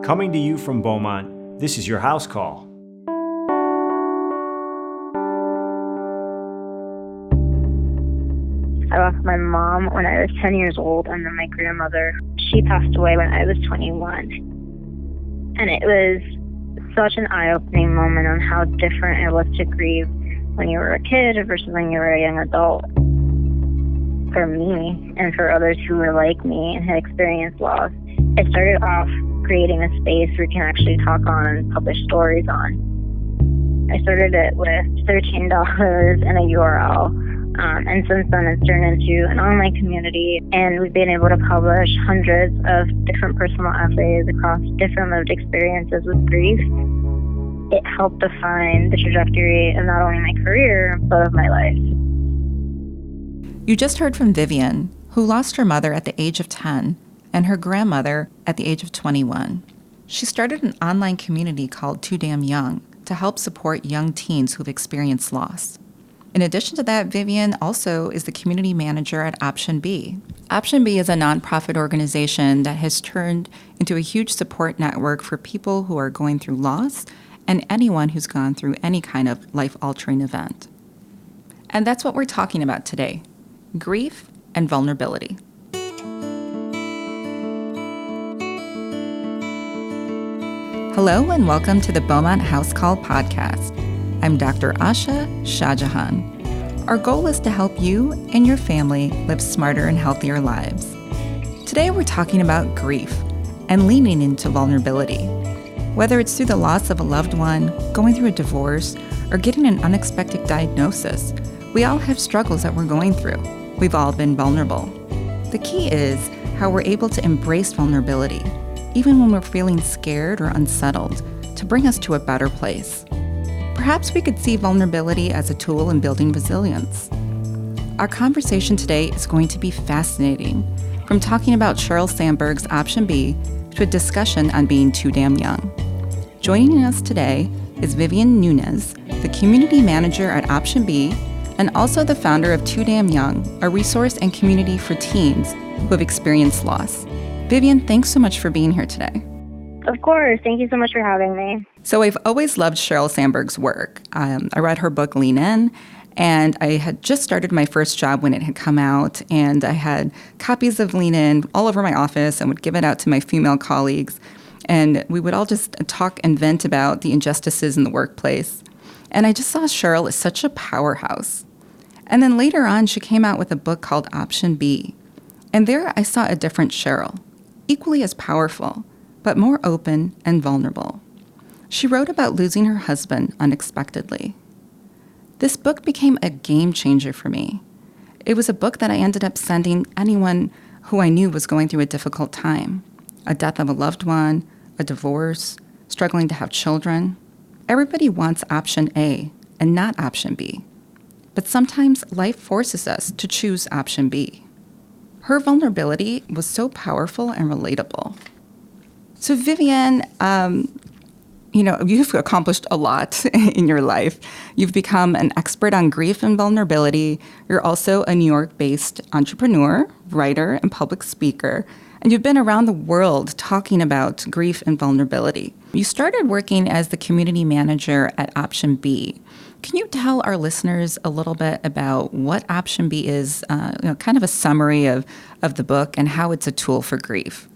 Coming to you from Beaumont, this is your HouseCall. I lost my mom when I was 10 years old, and then my grandmother, she passed away when I was 21. And it was such an eye-opening moment on how different it was to grieve when you were a kid versus when you were a young adult. For me, and for others who were like me and had experienced loss, it started off creating a space we can actually talk on and publish stories on. I started it with $13 and a URL, and since then it's turned into an online community, and we've been able to publish hundreds of different personal essays across different lived experiences with grief. It helped define the trajectory of not only my career, but of my life. You just heard from Vivian, who lost her mother at the age of 10 and her grandmother at the age of 21. She started an online community called Too Damn Young to help support young teens who've experienced loss. In addition to that, Vivian also is the community manager at Option B. Option B is a nonprofit organization that has turned into a huge support network for people who are going through loss and anyone who's gone through any kind of life-altering event. And that's what we're talking about today: grief and vulnerability. Hello and welcome to the Beaumont HouseCall podcast. I'm Dr. Asha Shajahan. Our goal is to help you and your family live smarter and healthier lives. Today we're talking about grief and leaning into vulnerability. Whether it's through the loss of a loved one, going through a divorce, or getting an unexpected diagnosis, we all have struggles that we're going through. We've all been vulnerable. The key is how we're able to embrace vulnerability, even when we're feeling scared or unsettled, to bring us to a better place. Perhaps we could see vulnerability as a tool in building resilience. Our conversation today is going to be fascinating, from talking about Sheryl Sandberg's Option B to a discussion on being too damn young. Joining us today is Vivian Nunez, the community manager at Option B, and also the founder of Too Damn Young, a resource and community for teens who have experienced loss. Vivian, thanks so much for being here today. Of course. Thank you so much for having me. So I've always loved Sheryl Sandberg's work. I read her book, Lean In, and I had just started my first job when it had come out, and I had copies of Lean In all over my office and would give it out to my female colleagues, and we would all just talk and vent about the injustices in the workplace. And I just saw Sheryl as such a powerhouse. And then later on, she came out with a book called Option B. And there I saw a different Sheryl, equally as powerful, but more open and vulnerable. She wrote about losing her husband unexpectedly. This book became a game changer for me. It was a book that I ended up sending anyone who I knew was going through a difficult time: a death of a loved one, a divorce, struggling to have children. Everybody wants option A and not option B. But sometimes life forces us to choose option B. Her vulnerability was so powerful and relatable. So Vivian, you've accomplished a lot in your life. You've become an expert on grief and vulnerability. You're also a New York-based entrepreneur, writer, and public speaker. And you've been around the world talking about grief and vulnerability. You started working as the community manager at Option B. Can you tell our listeners a little bit about what Option B is, kind of a summary of the book and how it's a tool for grief?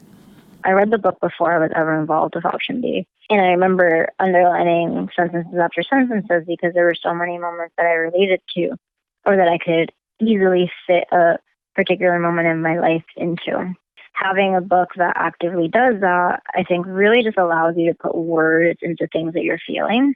I read the book before I was ever involved with Option B, and I remember underlining sentences after sentences because there were so many moments that I related to, or that I could easily fit a particular moment in my life into. Having a book that actively does that, I think, really just allows you to put words into things that you're feeling,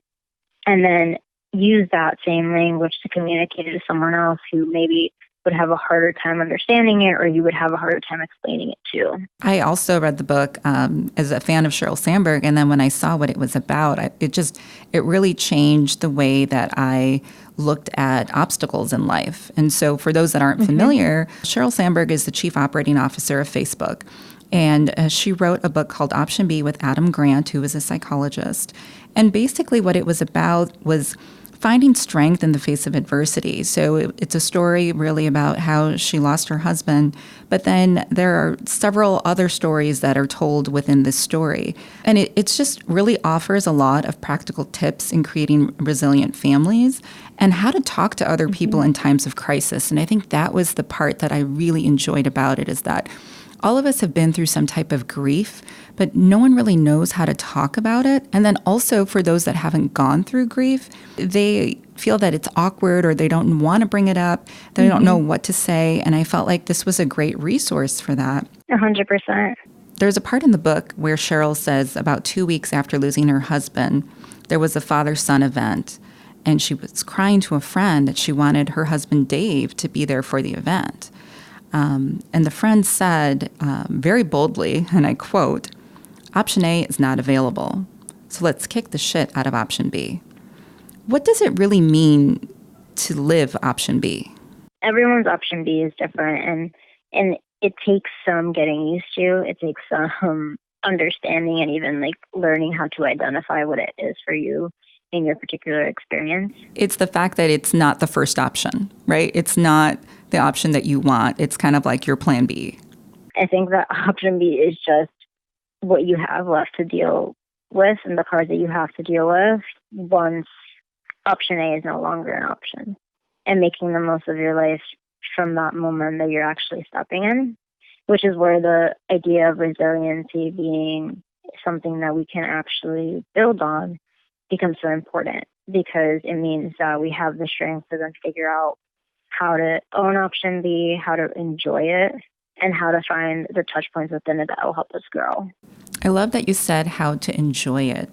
and then use that same language to communicate it to someone else who maybe would have a harder time understanding it, or you would have a harder time explaining it to. I also read the book as a fan of Sheryl Sandberg, and then when I saw what it was about, it really changed the way that I looked at obstacles in life. And so for those that aren't familiar, Sheryl Sandberg is the chief operating officer of Facebook. And she wrote a book called Option B with Adam Grant, who is a psychologist. And basically what it was about was finding strength in the face of adversity. So it's a story really about how she lost her husband, but then there are several other stories that are told within this story. And it's just really offers a lot of practical tips in creating resilient families and how to talk to other people in times of crisis. And I think that was the part that I really enjoyed about it, is that all of us have been through some type of grief, but no one really knows how to talk about it. And then also for those that haven't gone through grief, they feel that it's awkward or they don't want to bring it up. They don't know what to say. And I felt like this was a great resource for that. 100%. There's a part in the book where Cheryl says about 2 weeks after losing her husband, there was a father-son event. And she was crying to a friend that she wanted her husband, Dave, to be there for the event. And the friend said very boldly, and I quote, "Option A is not available, so let's kick the shit out of option B." What does it really mean to live option B? Everyone's option B is different, and it takes some getting used to. It takes some understanding and even like learning how to identify what it is for you in your particular experience. It's the fact that it's not the first option, right? It's not the option that you want. It's kind of like your plan B. I think that option B is just what you have left to deal with and the cards that you have to deal with once option A is no longer an option, and making the most of your life from that moment that you're actually stepping in, which is where the idea of resiliency being something that we can actually build on becomes so important, because it means that we have the strength to then figure out how to own option B, how to enjoy it, and how to find the touch points within it that will help us grow. I love that you said how to enjoy it.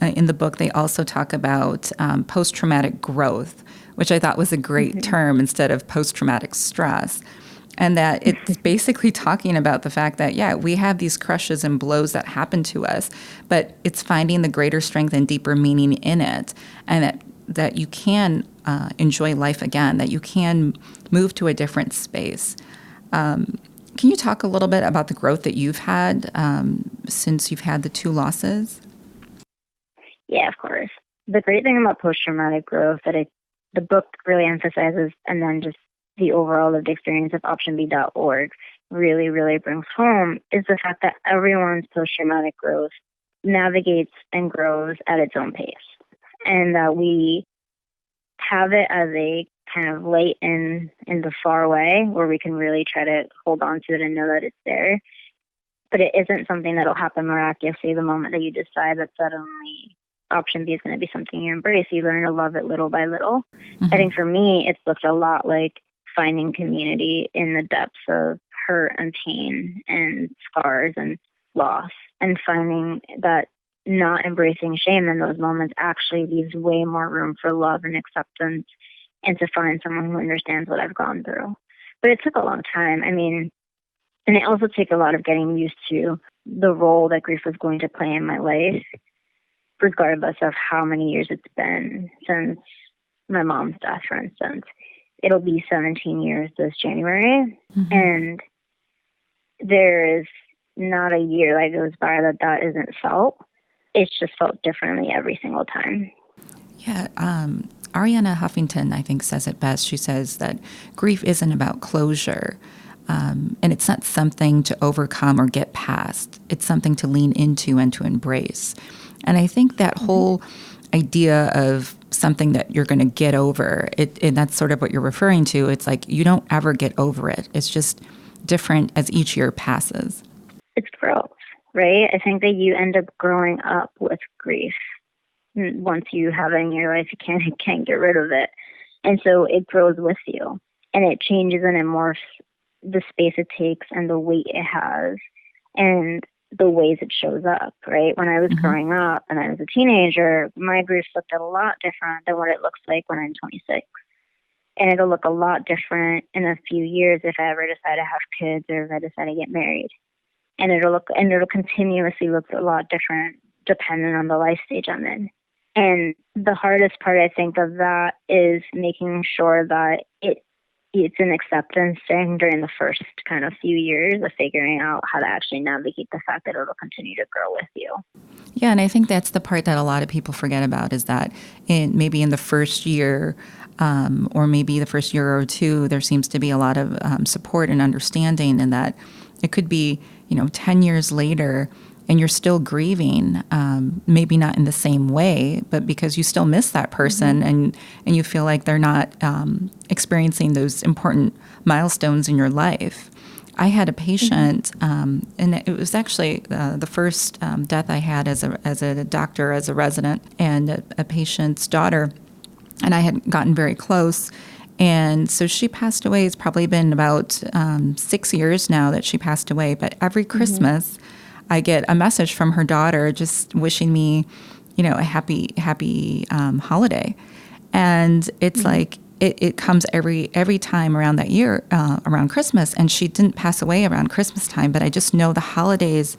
In the book, they also talk about post-traumatic growth, which I thought was a great term instead of post-traumatic stress. And that it's basically talking about the fact that, yeah, we have these crushes and blows that happen to us, but it's finding the greater strength and deeper meaning in it, and that you can enjoy life again, that you can move to a different space. Can you talk a little bit about the growth that you've had since you've had the 2 losses? Yeah, of course. The great thing about post-traumatic growth that the book really emphasizes, and then just the overall lived experience of optionb.org really, really brings home, is the fact that everyone's post-traumatic growth navigates and grows at its own pace. And that we have it as a kind of late in the far away where we can really try to hold on to it and know that it's there. But it isn't something that'll happen miraculously the moment that you decide that suddenly option B is going to be something you embrace. You learn to love it little by little. I think for me, it's looked a lot like finding community in the depths of hurt and pain and scars and loss, and finding that not embracing shame in those moments actually leaves way more room for love and acceptance, and to find someone who understands what I've gone through. But it took a long time. I mean, and it also took a lot of getting used to the role that grief was going to play in my life, regardless of how many years it's been since my mom's death, for instance. It'll be 17 years this January, and there is not a year that goes by that isn't felt. It's just felt differently every single time. Yeah, Ariana Huffington, I think, says it best. She says that grief isn't about closure, and it's not something to overcome or get past. It's something to lean into and to embrace. And I think that whole idea of something that you're going to get over, and that's sort of what you're referring to. It's like you don't ever get over it. It's just different as each year passes. It's growth, right? I think that you end up growing up with grief. Once you have it in your life, you can't get rid of it. And so it grows with you, and it changes and it morphs the space it takes and the weight it has and the ways it shows up, right? When I was growing up and I was a teenager, my grief looked a lot different than what it looks like when I'm 26. And it'll look a lot different in a few years if I ever decide to have kids or if I decide to get married. And it'll continuously look a lot different depending on the life stage I'm in. And the hardest part, I think, of that is making sure that it it's an acceptance thing during the first kind of few years of figuring out how to actually navigate the fact that it'll continue to grow with you. Yeah, and I think that's the part that a lot of people forget about is that maybe in the first year or maybe the first year or two, there seems to be a lot of support and understanding, and that it could be, 10 years later and you're still grieving, maybe not in the same way, but because you still miss that person and you feel like they're not experiencing those important milestones in your life. I had a patient, and it was actually the first death I had as a doctor, as a resident, and a patient's daughter, and I had gotten very close. And so she passed away. It's probably been about 6 years now that she passed away. But every Christmas, I get a message from her daughter just wishing me, a happy holiday. And it's like it comes every time around that year, around Christmas. And she didn't pass away around Christmas time, but I just know the holidays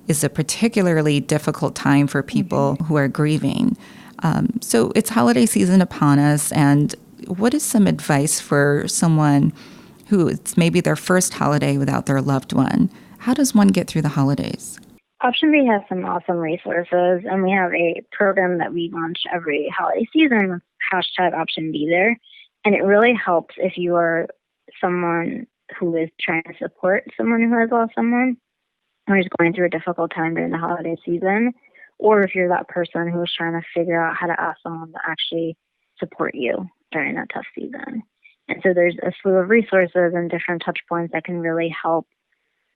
is a particularly difficult time for people who are grieving. So it's holiday season upon us, and what is some advice for someone who it's maybe their first holiday without their loved one? How does one get through the holidays? Option B has some awesome resources, and we have a program that we launch every holiday season with #Option B there. And it really helps if you are someone who is trying to support someone who has lost someone or is going through a difficult time during the holiday season, or if you're that person who is trying to figure out how to ask someone to actually support you during that tough season. And so there's a slew of resources and different touch points that can really help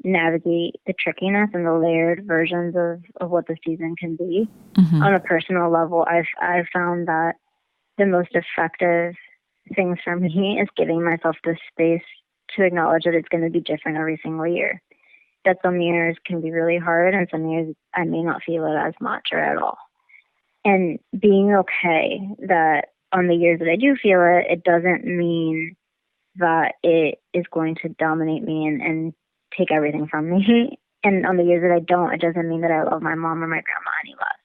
navigate the trickiness and the layered versions of what the season can be. On a personal level, I've found that the most effective things for me is giving myself the space to acknowledge that it's going to be different every single year. That some years can be really hard and some years I may not feel it as much or at all. And being okay that on the years that I do feel it, it doesn't mean that it is going to dominate me and take everything from me. And on the years that I don't, it doesn't mean that I love my mom or my grandma any less.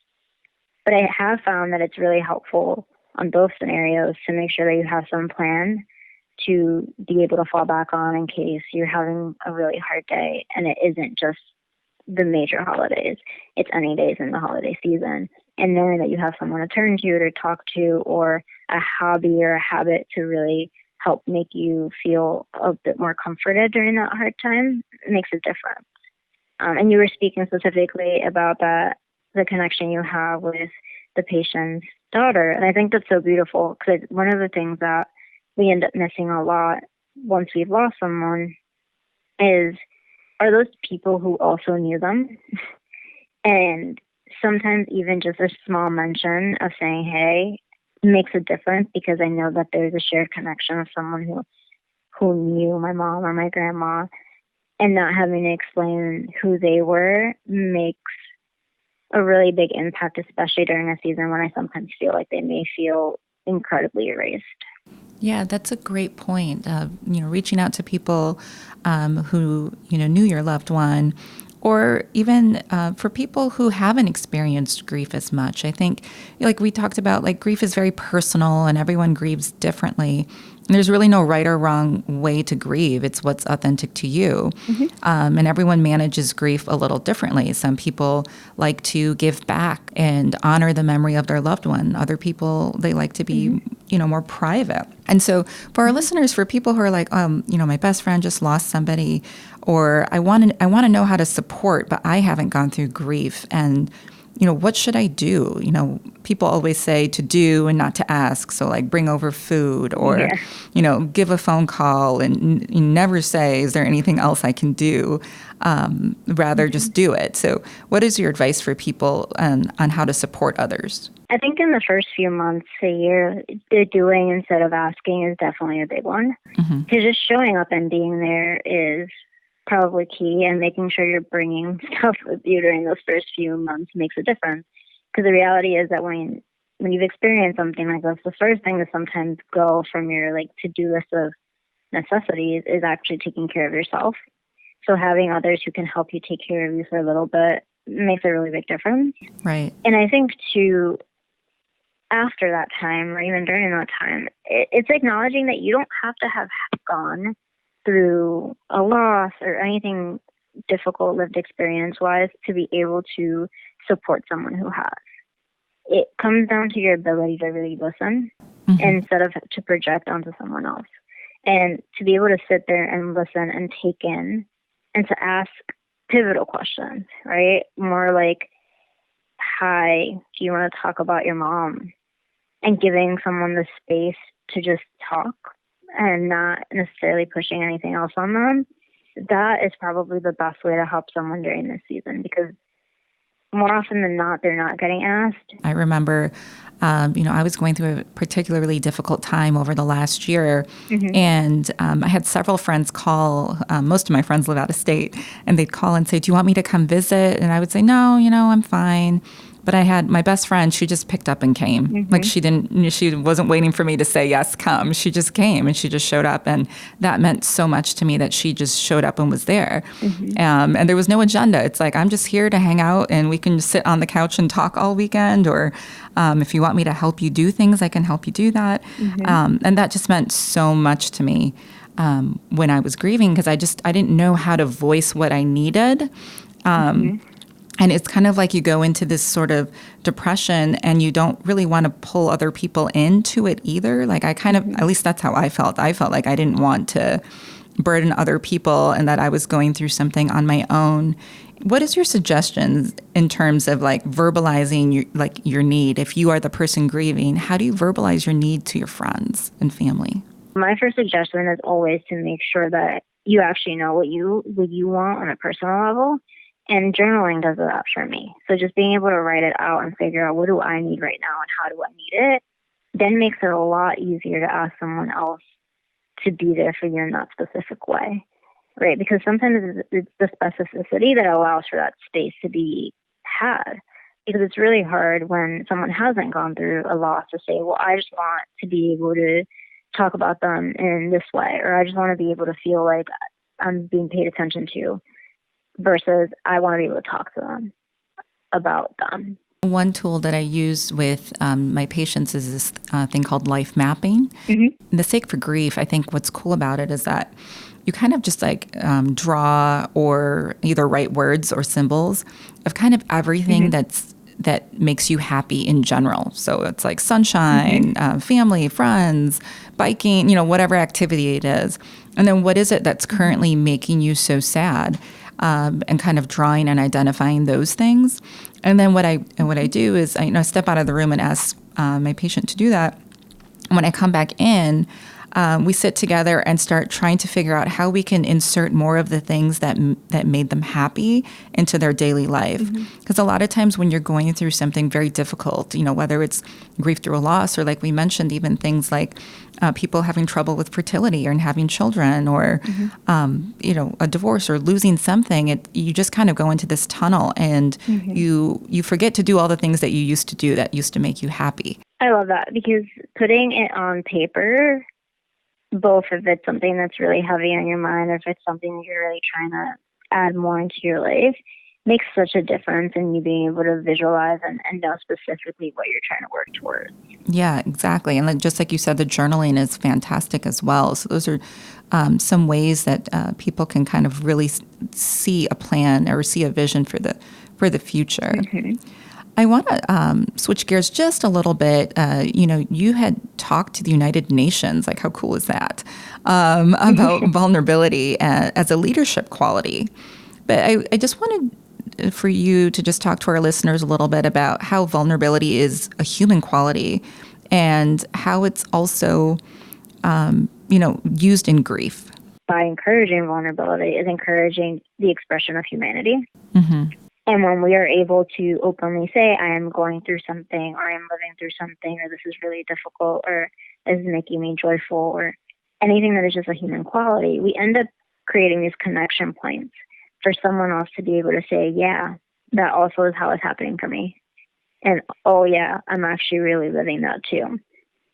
But I have found that it's really helpful on both scenarios to make sure that you have some plan to be able to fall back on in case you're having a really hard day and it isn't just the major holidays. It's any days in the holiday season. And knowing that you have someone to turn to or talk to, or a hobby or a habit to really help make you feel a bit more comforted during that hard time makes a difference. And you were speaking specifically about the connection you have with the patient's daughter. And I think that's so beautiful because one of the things that we end up missing a lot once we've lost someone are those people who also knew them. And sometimes even just a small mention of saying, hey, makes a difference because I know that there's a shared connection of someone who knew my mom or my grandma, and not having to explain who they were makes a really big impact, especially during a season when I sometimes feel like they may feel incredibly erased. Yeah, that's a great point. Reaching out to people who knew your loved one, or even for people who haven't experienced grief as much. I think, like we talked about, like grief is very personal, and everyone grieves differently. And there's really no right or wrong way to grieve. It's what's authentic to you. And everyone manages grief a little differently. Some people like to give back and honor the memory of their loved one. Other people, they like to be, more private. And so for our listeners, for people who are like, my best friend just lost somebody, or I want to know how to support, but I haven't gone through grief, and what should I do? People always say to do and not to ask. So like bring over food or, give a phone call, and you never say, is there anything else I can do? Rather just do it. So what is your advice for people on how to support others? I think in the first few months, a year, the doing instead of asking is definitely a big one. Because just showing up and being there is probably key, and making sure you're bringing stuff with you during those first few months makes a difference. Because the reality is that when you've experienced something like this, the first thing to sometimes go from your to-do list of necessities is actually taking care of yourself. So having others who can help you take care of you for a little bit makes a really big difference. Right. And I think too, after that time or even during that time, it's acknowledging that you don't have to have gone through a loss or anything difficult lived experience-wise to be able to support someone who has. It comes down to your ability to really listen instead of to project onto someone else. And to be able to sit there and listen and take in and to ask pivotal questions, right? More like, hi, do you want to talk about your mom? And giving someone the space to just talk and not necessarily pushing anything else on them. That is probably the best way to help someone during this season, because more often than not, they're not getting asked. I remember, I was going through a particularly difficult time over the last year, and I had several friends call. Most of my friends live out of state, and they'd call and say, do you want me to come visit? And I would say, no, I'm fine. But I had my best friend, she just picked up and came. Like she wasn't waiting for me to say, yes, come. She just came and she just showed up. And that meant so much to me that she just showed up and was there. And there was no agenda. It's like, I'm just here to hang out and we can just sit on the couch and talk all weekend. Or if you want me to help you do things, I can help you do that. And that just meant so much to me when I was grieving, because I didn't know how to voice what I needed. And it's kind of like you go into this sort of depression and you don't really want to pull other people into it either. Like I kind of, at least that's how I felt. I felt like I didn't want to burden other people and that I was going through something on my own. What is your suggestions in terms of like verbalizing your need? If you are the person grieving, how do you verbalize your need to your friends and family? My first suggestion is always to make sure that you actually know what you want on a personal level. And journaling does that for me. So just being able to write it out and figure out what do I need right now and how do I need it, then makes it a lot easier to ask someone else to be there for you in that specific way, right? Because sometimes it's the specificity that allows for that space to be had. Because it's really hard when someone hasn't gone through a loss to say, well, I just want to be able to talk about them in this way, or I just want to be able to feel like I'm being paid attention to. Versus I want to be able to talk to them about them. One tool that I use with my patients is this thing called life mapping. In the sake for grief, I think what's cool about it is that you kind of just like draw or either write words or symbols of kind of everything that makes you happy in general. So it's like sunshine, family, friends, biking, whatever activity it is. And then what is it that's currently making you so sad? And kind of drawing and identifying those things. And then what I do is I step out of the room and ask my patient to do that. And when I come back in, we sit together and start trying to figure out how we can insert more of the things that made them happy into their daily life. Because a lot of times when you're going through something very difficult, whether it's grief through a loss or like we mentioned, even things like people having trouble with fertility or having children or, a divorce or losing something, you just kind of go into this tunnel and you forget to do all the things that you used to do that used to make you happy. I love that because putting it on paper, both if it's something that's really heavy on your mind or if it's something that you're really trying to add more into your life, makes such a difference in you being able to visualize and know specifically what you're trying to work towards. Yeah, exactly. And then just like you said, the journaling is fantastic as well. So those are some ways that people can kind of really see a plan or see a vision for the future. I want to switch gears just a little bit. You had talked to the United Nations, like how cool is that, about vulnerability as a leadership quality. But I just wanted for you to just talk to our listeners a little bit about how vulnerability is a human quality and how it's also, used in grief. By encouraging vulnerability is encouraging the expression of humanity. And when we are able to openly say, I am going through something, or I am living through something, or this is really difficult, or this is making me joyful, or anything that is just a human quality, we end up creating these connection points for someone else to be able to say, yeah, that also is how it's happening for me. And, oh, yeah, I'm actually really living that too.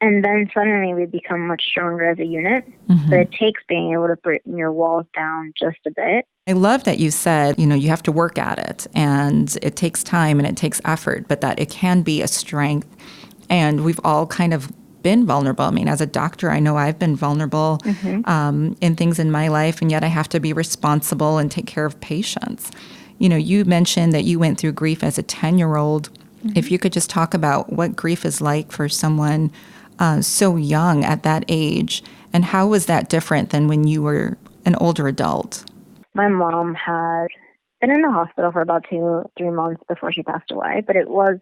And then suddenly we become much stronger as a unit. But it takes being able to bring your walls down just a bit. I love that you said, you have to work at it and it takes time and it takes effort, but that it can be a strength. And we've all kind of been vulnerable. I mean, as a doctor, I know I've been vulnerable in things in my life, and yet I have to be responsible and take care of patients. You mentioned that you went through grief as a 10-year-old. If you could just talk about what grief is like for someone so young at that age, and how was that different than when you were an older adult? My mom had been in the hospital for about 2-3 months before she passed away, but it was,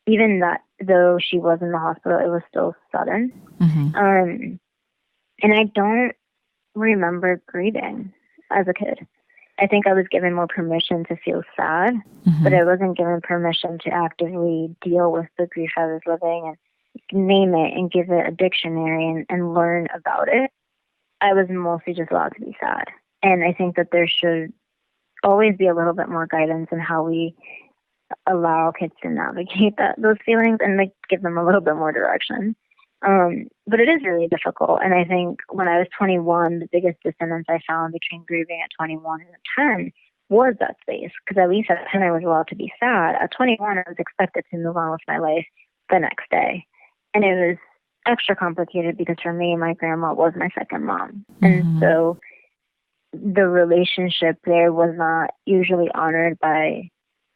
even that, though she was in the hospital, it was still sudden. And I don't remember grieving as a kid. I think I was given more permission to feel sad, but I wasn't given permission to actively deal with the grief I was living and name it and give it a dictionary and learn about it. I was mostly just allowed to be sad. And I think that there should always be a little bit more guidance in how we allow kids to navigate those feelings and give them a little bit more direction. But it is really difficult. And I think when I was 21, the biggest dissonance I found between grieving at 21 and at 10 was that space. Because at least at 10, I was allowed to be sad. At 21, I was expected to move on with my life the next day. And it was extra complicated because for me, my grandma was my second mom. And so the relationship there was not usually honored by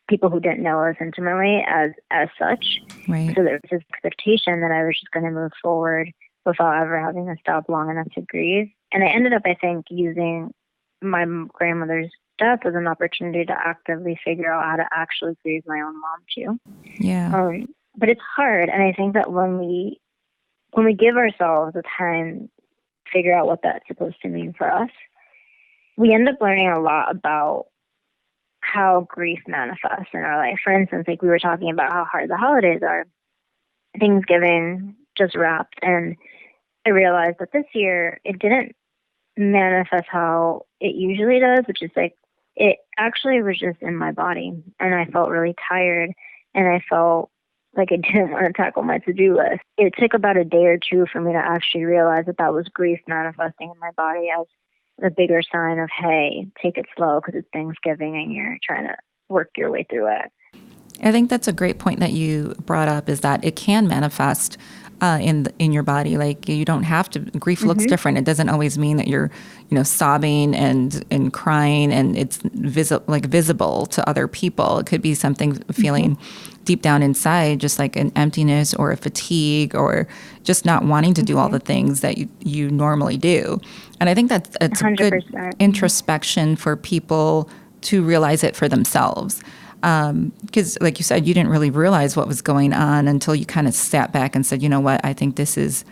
people who didn't know us intimately as such. Right. So there was this expectation that I was just going to move forward without ever having to stop long enough to grieve. And I ended up, I think, using my grandmother's death as an opportunity to actively figure out how to actually grieve my own mom too. Yeah. But it's hard. And I think that when we give ourselves the time to figure out what that's supposed to mean for us, we end up learning a lot about how grief manifests in our life. For instance, like we were talking about how hard the holidays are. Thanksgiving just wrapped, and I realized that this year it didn't manifest how it usually does, which is like it actually was just in my body, and I felt really tired, and I felt like I didn't want to tackle my to-do list. It took about a day or two for me to actually realize that was grief manifesting in my body as a bigger sign of, hey, take it slow because it's Thanksgiving and you're trying to work your way through it. I think that's a great point that you brought up, is that it can manifest in your body. Like you don't have to. Grief looks different. It doesn't always mean that you're, sobbing and crying and it's visible to other people. It could be something feeling deep down inside, just like an emptiness or a fatigue or just not wanting to do all the things that you normally do. And I think that's a good introspection for people to realize it for themselves. Because like you said, you didn't really realize what was going on until you kind of sat back and said, you know what, I think this is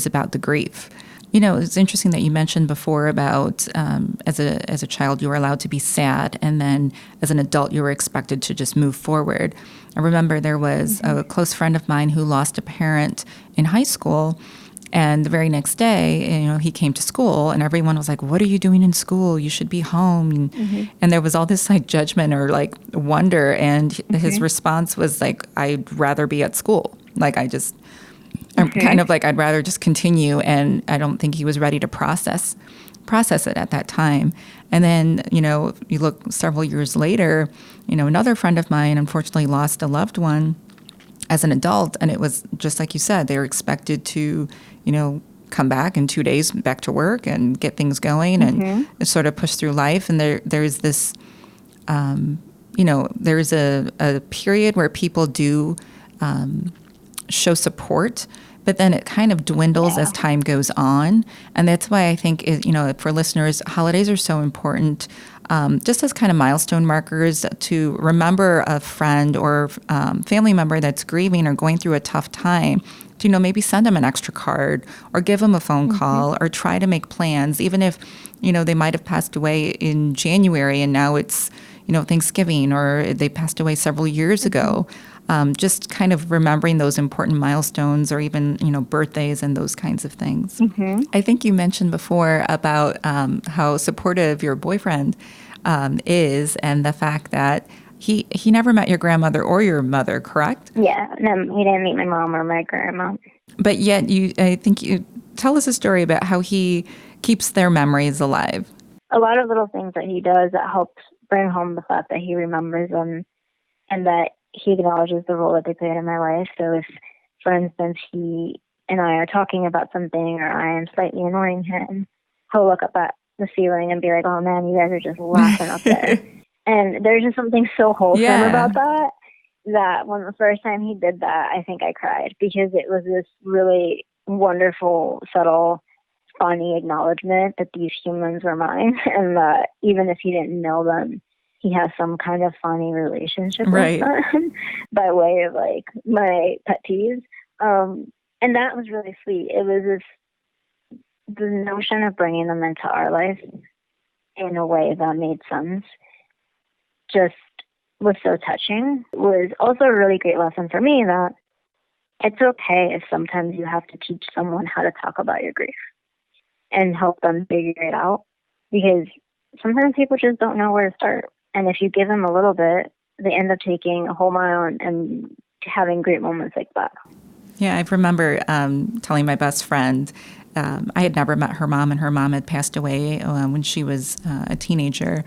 about the grief. It's interesting that you mentioned before about as a child you were allowed to be sad, and then as an adult you were expected to just move forward. I remember there was a close friend of mine who lost a parent in high school, and the very next day, he came to school, and everyone was like, "What are you doing in school? You should be home." And there was all this like judgment or like wonder, and his response was like, "I'd rather be at school." Like I'm kind of like, I'd rather just continue, and I don't think he was ready to process it at that time. And then, you look several years later, another friend of mine unfortunately lost a loved one as an adult, and it was just like you said, they were expected to, come back in 2 days back to work and get things going and sort of push through life. And there's this, there's a period where people do show support, but then it kind of dwindles as time goes on. And that's why I think, for listeners, holidays are so important, just as kind of milestone markers to remember a friend or family member that's grieving or going through a tough time, to, maybe send them an extra card or give them a phone call or try to make plans, even if, they might have passed away in January and now it's, Thanksgiving, or they passed away several years ago. Just kind of remembering those important milestones or even, birthdays and those kinds of things. I think you mentioned before about how supportive your boyfriend is, and the fact that he never met your grandmother or your mother, correct? Yeah, no, he didn't meet my mom or my grandma. But yet I think you tell us a story about how he keeps their memories alive. A lot of little things that he does that helps bring home the fact that he remembers them and that he acknowledges the role that they played in my life. So if, for instance, he and I are talking about something or I am slightly annoying him, he'll look up at the ceiling and be like, oh man, you guys are just laughing up there. And there's just something so wholesome about that when the first time he did that, I think I cried because it was this really wonderful, subtle, funny acknowledgement that these humans were mine and that even if he didn't know them, he has some kind of funny relationship with them by way of like my pet peeves. And that was really sweet. It was the notion of bringing them into our life in a way that made sense just was so touching. It was also a really great lesson for me that it's okay if sometimes you have to teach someone how to talk about your grief and help them figure it out, because sometimes people just don't know where to start. And if you give them a little bit, they end up taking a whole mile and having great moments like that. Yeah, I remember telling my best friend, I had never met her mom, and her mom had passed away when she was a teenager.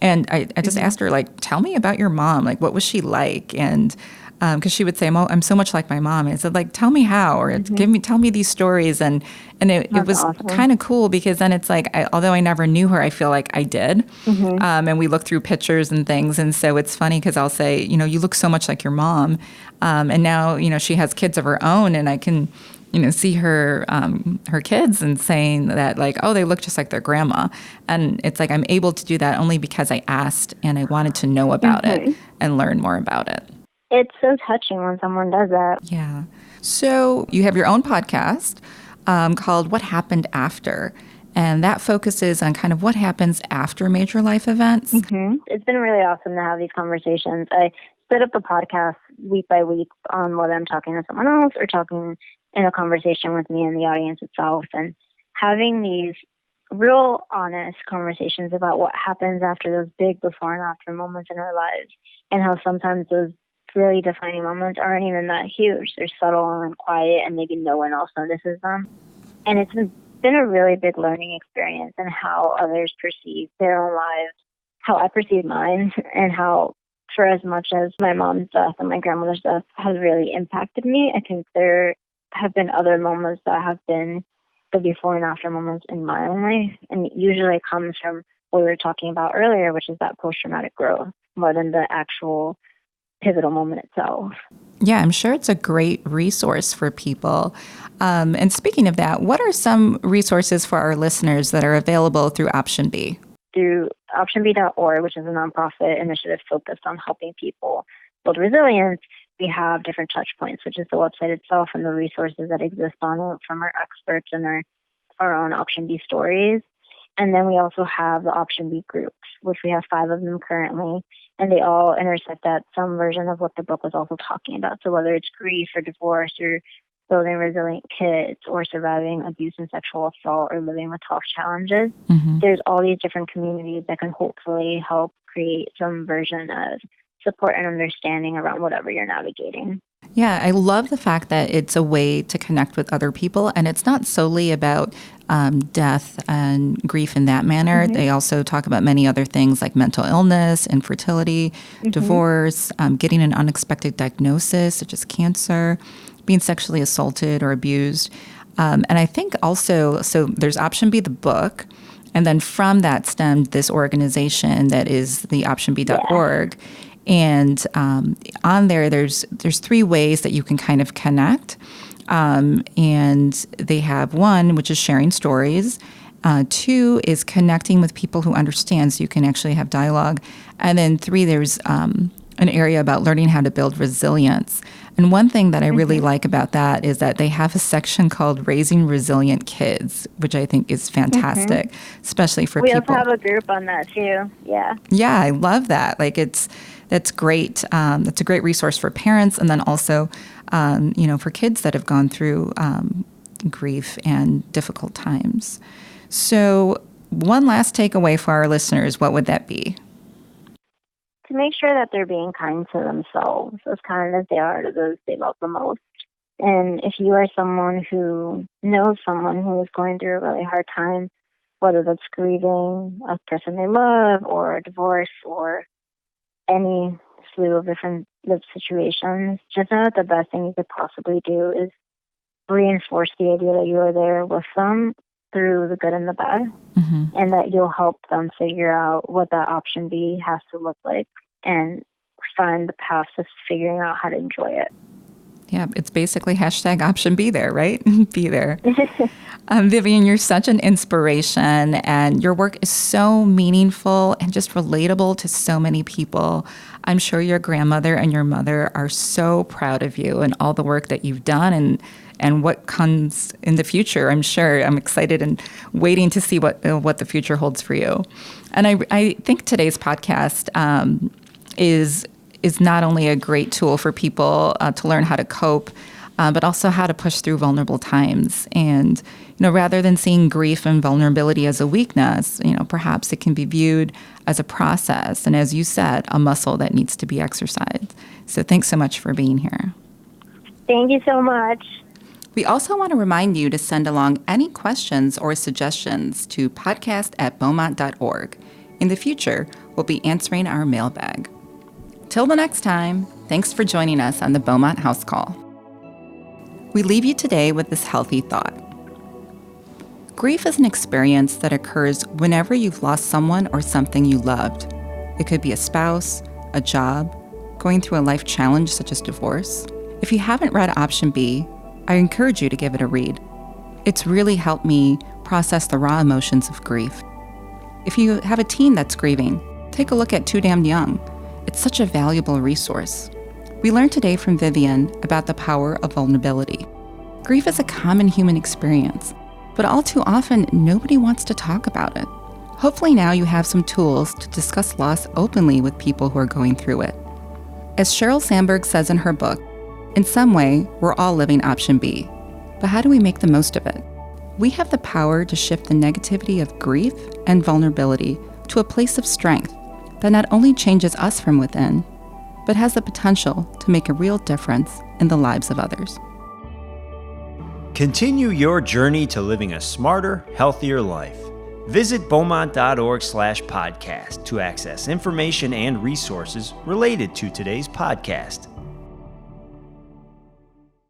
And I just asked her, like, tell me about your mom. Like, what was she like? And because she would say, I'm so much like my mom. And I said, like, tell me how, or tell me these stories. And it was awesome. kind of cool because then it's like, although I never knew her, I feel like I did. And we look through pictures and things. And so it's funny because I'll say, you look so much like your mom. And now, she has kids of her own, and I can, see her kids and saying that, like, oh, they look just like their grandma. And it's like I'm able to do that only because I asked and I wanted to know about it and learn more about it. It's so touching when someone does that. Yeah. So you have your own podcast called What Happened After, and that focuses on kind of what happens after major life events. It's been really awesome to have these conversations. I set up a podcast week by week on whether I'm talking to someone else or talking in a conversation with me and the audience itself, and having these real honest conversations about what happens after those big before and after moments in our lives, and how sometimes those really defining moments aren't even that huge. They're subtle and quiet, and maybe no one else notices them. And it's been a really big learning experience in how others perceive their own lives, how I perceive mine, and how, for as much as my mom's death and my grandmother's death has really impacted me, I think there have been other moments that have been the before and after moments in my own life. And it usually comes from what we were talking about earlier, which is that post-traumatic growth, more than the actual pivotal moment itself. Yeah, I'm sure it's a great resource for people. And speaking of that, what are some resources for our listeners that are available through Option B? Through optionb.org, which is a nonprofit initiative focused on helping people build resilience, we have different touch points, which is the website itself and the resources that exist on it from our experts and our own Option B stories. And then we also have the Option B groups, which we have 5 of them currently, and they all intersect at some version of what the book was also talking about. So whether it's grief or divorce or building resilient kids or surviving abuse and sexual assault or living with health challenges, there's all these different communities that can hopefully help create some version of support and understanding around whatever you're navigating. Yeah, I love the fact that it's a way to connect with other people, and it's not solely about death and grief in that manner. They also talk about many other things like mental illness, infertility, divorce, getting an unexpected diagnosis, such as cancer, being sexually assaulted or abused. And I think also, so there's Option B, the book, and then from that stemmed this organization that is the optionb.org. And on there's 3 ways that you can kind of connect. And they have 1, which is sharing stories. 2 is connecting with people who understand, so you can actually have dialogue. And then 3, there's an area about learning how to build resilience. And one thing that I really like about that is that they have a section called Raising Resilient Kids, which I think is fantastic, especially for people. We also have a group on that too. Yeah. Yeah, I love that. Like that's great. That's a great resource for parents, and then also, for kids that have gone through grief and difficult times. So, one last takeaway for our listeners, what would that be? To make sure that they're being kind to themselves, as kind as they are to those they love the most. And if you are someone who knows someone who is going through a really hard time, whether that's grieving a person they love or a divorce or any slew of different life situations, just know that the best thing you could possibly do is reinforce the idea that you are there with them through the good and the bad, and that you'll help them figure out what that option B has to look like and find the path to figuring out how to enjoy it. Yeah, it's basically hashtag option be there, right? Be there. Vivian, you're such an inspiration, and your work is so meaningful and just relatable to so many people. I'm sure your grandmother and your mother are so proud of you and all the work that you've done and what comes in the future. I'm sure. I'm excited and waiting to see what the future holds for you. And I think today's podcast is not only a great tool for people to learn how to cope, but also how to push through vulnerable times. And, rather than seeing grief and vulnerability as a weakness, perhaps it can be viewed as a process. And as you said, a muscle that needs to be exercised. So thanks so much for being here. Thank you so much. We also want to remind you to send along any questions or suggestions to podcast@beaumont.org. In the future, we'll be answering our mailbag. Till the next time, thanks for joining us on the Beaumont House Call. We leave you today with this healthy thought. Grief is an experience that occurs whenever you've lost someone or something you loved. It could be a spouse, a job, going through a life challenge such as divorce. If you haven't read Option B, I encourage you to give it a read. It's really helped me process the raw emotions of grief. If you have a teen that's grieving, take a look at Too Damned Young. It's such a valuable resource. We learned today from Vivian about the power of vulnerability. Grief is a common human experience, but all too often, nobody wants to talk about it. Hopefully now you have some tools to discuss loss openly with people who are going through it. As Sheryl Sandberg says in her book, in some way, we're all living Option B, but how do we make the most of it? We have the power to shift the negativity of grief and vulnerability to a place of strength that not only changes us from within, but has the potential to make a real difference in the lives of others. Continue your journey to living a smarter, healthier life. Visit beaumont.org/podcast to access information and resources related to today's podcast.